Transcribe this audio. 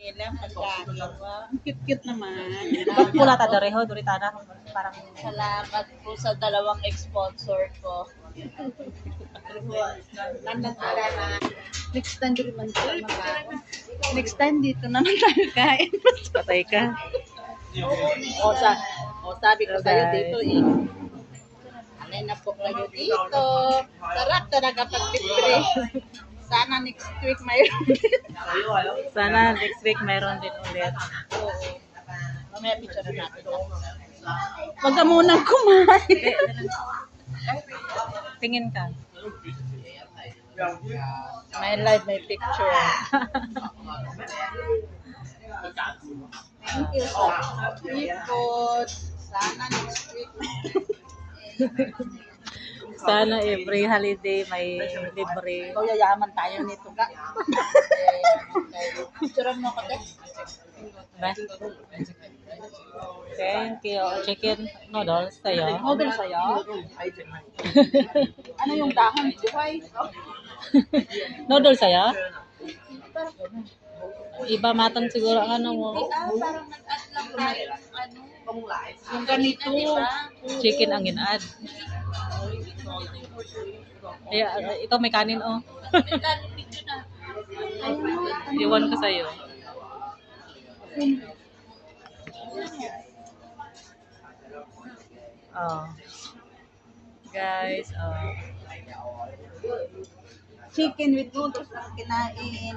ilang pagkain. Wow. Cute-cute naman. Ba't pula ta dareho, Doritana? Parang Salamat po sa dalawang sponsor ko. Next time dito man tayo mag-ako. Next time dito naman tayo kain. patay ka. O sabi ko sa'yo Bye. dito eh. Alay na po kayo dito. Sarap talaga pag-libre. Sana next week mayroon din. Sana next week mayroon din ulit. Oo. Mamaya picture natin. Huwag ka munang kumain. Tingin ka. May live, may picture. Thank you sa seafood. Sana next week. Sana every holiday may libre. Ikaw yayaman tayo nito ka. Picture mo ko, te. Ba? Thank you. Chicken noodles tayo. Model sa'yo? Ano yung dahon? Buhay? Noodles tayo? Iba matan siguro ang ano mo. Parang nag-add lang tayo ng ano. Yung ganito. Chicken ang in-add. Ito may kanin oh. Iwan ko sa'yo. Oh. Guys, oh. Chicken with noodles ang kinain.